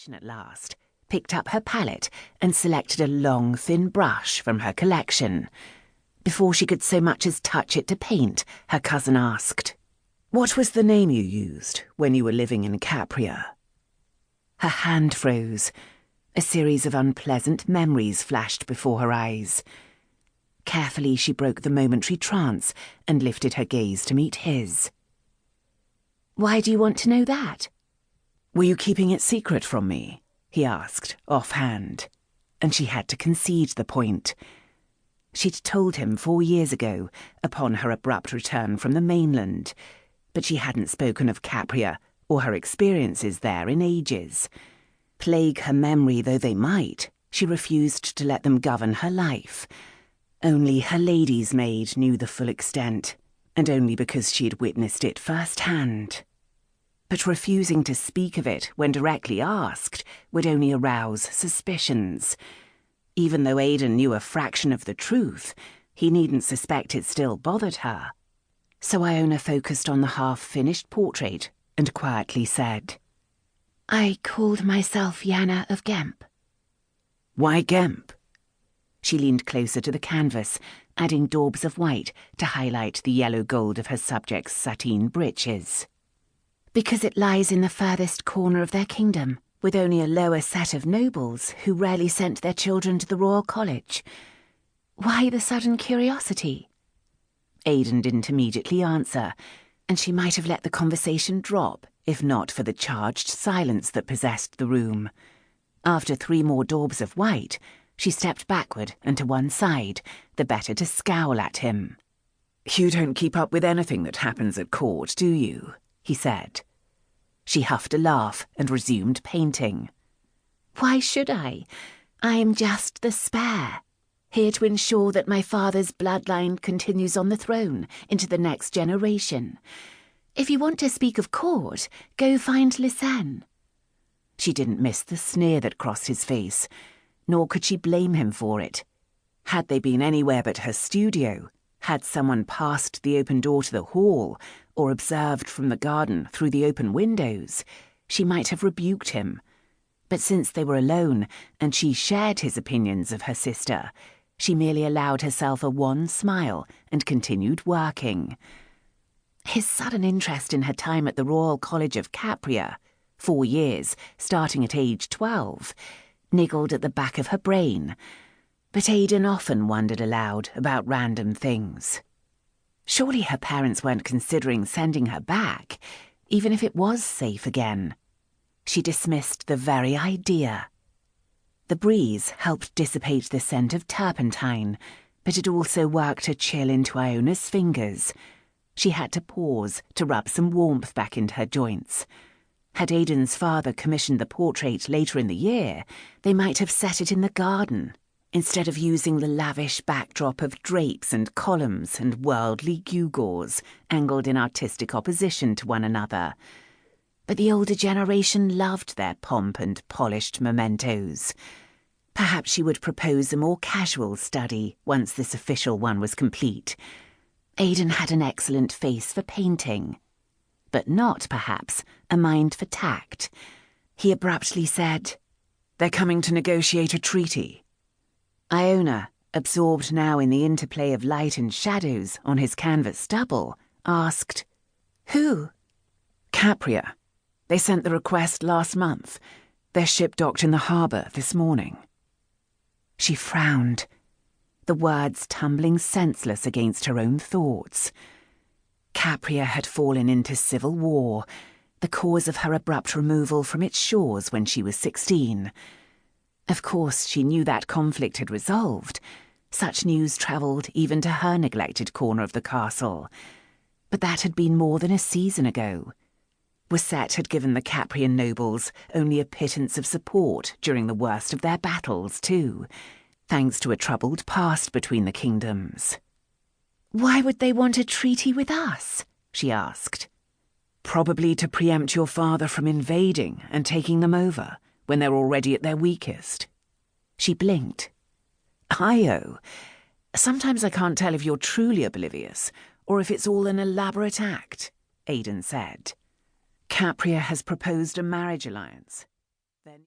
conviction at last, picked up her palette and selected a long, thin brush from her collection. Before she could so much as touch it to paint, her cousin asked, "What was the name you used when you were living in Capria?" Her hand froze. A series of unpleasant memories flashed before her eyes. Carefully she broke the momentary trance and lifted her gaze to meet his. "Why do you want to know that?" "Were you keeping it secret from me?" he asked, offhand, and she had to concede the point. She'd told him 4 years ago, upon her abrupt return from the mainland, but she hadn't spoken of Capria or her experiences there in ages. Plague her memory though they might, she refused to let them govern her life. Only her lady's maid knew the full extent, and only because she had witnessed it firsthand. But refusing to speak of it when directly asked would only arouse suspicions. Even though Aidan knew a fraction of the truth, he needn't suspect it still bothered her. So Iona focused on the half-finished portrait and quietly said, "I called myself Iona of Gemp." "Why Gemp?" She leaned closer to the canvas, adding daubs of white to highlight the yellow gold of her subject's sateen breeches. "Because it lies in the furthest corner of their kingdom, with only a lower set of nobles who rarely sent their children to the royal college. Why the sudden curiosity?" Aidan didn't immediately answer, and she might have let the conversation drop if not for the charged silence that possessed the room. After 3 more daubs of white, she stepped backward and to one side, the better to scowl at him. "You don't keep up with anything that happens at court, do you?" he said. She huffed a laugh and resumed painting. "Why should I? I am just the spare, here to ensure that my father's bloodline continues on the throne into the next generation. If you want to speak of court, go find Lisenn." She didn't miss the sneer that crossed his face, nor could she blame him for it. Had they been anywhere but her studio, had someone passed the open door to the hall, or observed from the garden through the open windows, she might have rebuked him. But since they were alone, and she shared his opinions of her sister, she merely allowed herself a wan smile and continued working. His sudden interest in her time at the Royal College of Capria, 4 years, starting at age 12, niggled at the back of her brain, but Aidan often wondered aloud about random things. Surely her parents weren't considering sending her back, even if it was safe again. She dismissed the very idea. The breeze helped dissipate the scent of turpentine, but it also worked a chill into Iona's fingers. She had to pause to rub some warmth back into her joints. Had Aidan's father commissioned the portrait later in the year, they might have set it in the garden, instead of using the lavish backdrop of drapes and columns and worldly gewgaws angled in artistic opposition to one another. But the older generation loved their pomp and polished mementos. Perhaps she would propose a more casual study once this official one was complete. Aidan had an excellent face for painting, but not, perhaps, a mind for tact. He abruptly said, "They're coming to negotiate a treaty." Iona, absorbed now in the interplay of light and shadows on his canvas double, asked, "Who?" "Capria. They sent the request last month. Their ship docked in the harbour this morning." She frowned, the words tumbling senseless against her own thoughts. Capria had fallen into civil war, the cause of her abrupt removal from its shores when she was 16. Of course, she knew that conflict had resolved. Such news travelled even to her neglected corner of the castle. But that had been more than a season ago. Wessett had given the Caprian nobles only a pittance of support during the worst of their battles, too, thanks to a troubled past between the kingdoms. "Why would they want a treaty with us?" she asked. "Probably to preempt your father from invading and taking them over when they're already at their weakest." She blinked. "Io, sometimes I can't tell if you're truly oblivious or if it's all an elaborate act," Aidan said. "Capria has proposed a marriage alliance.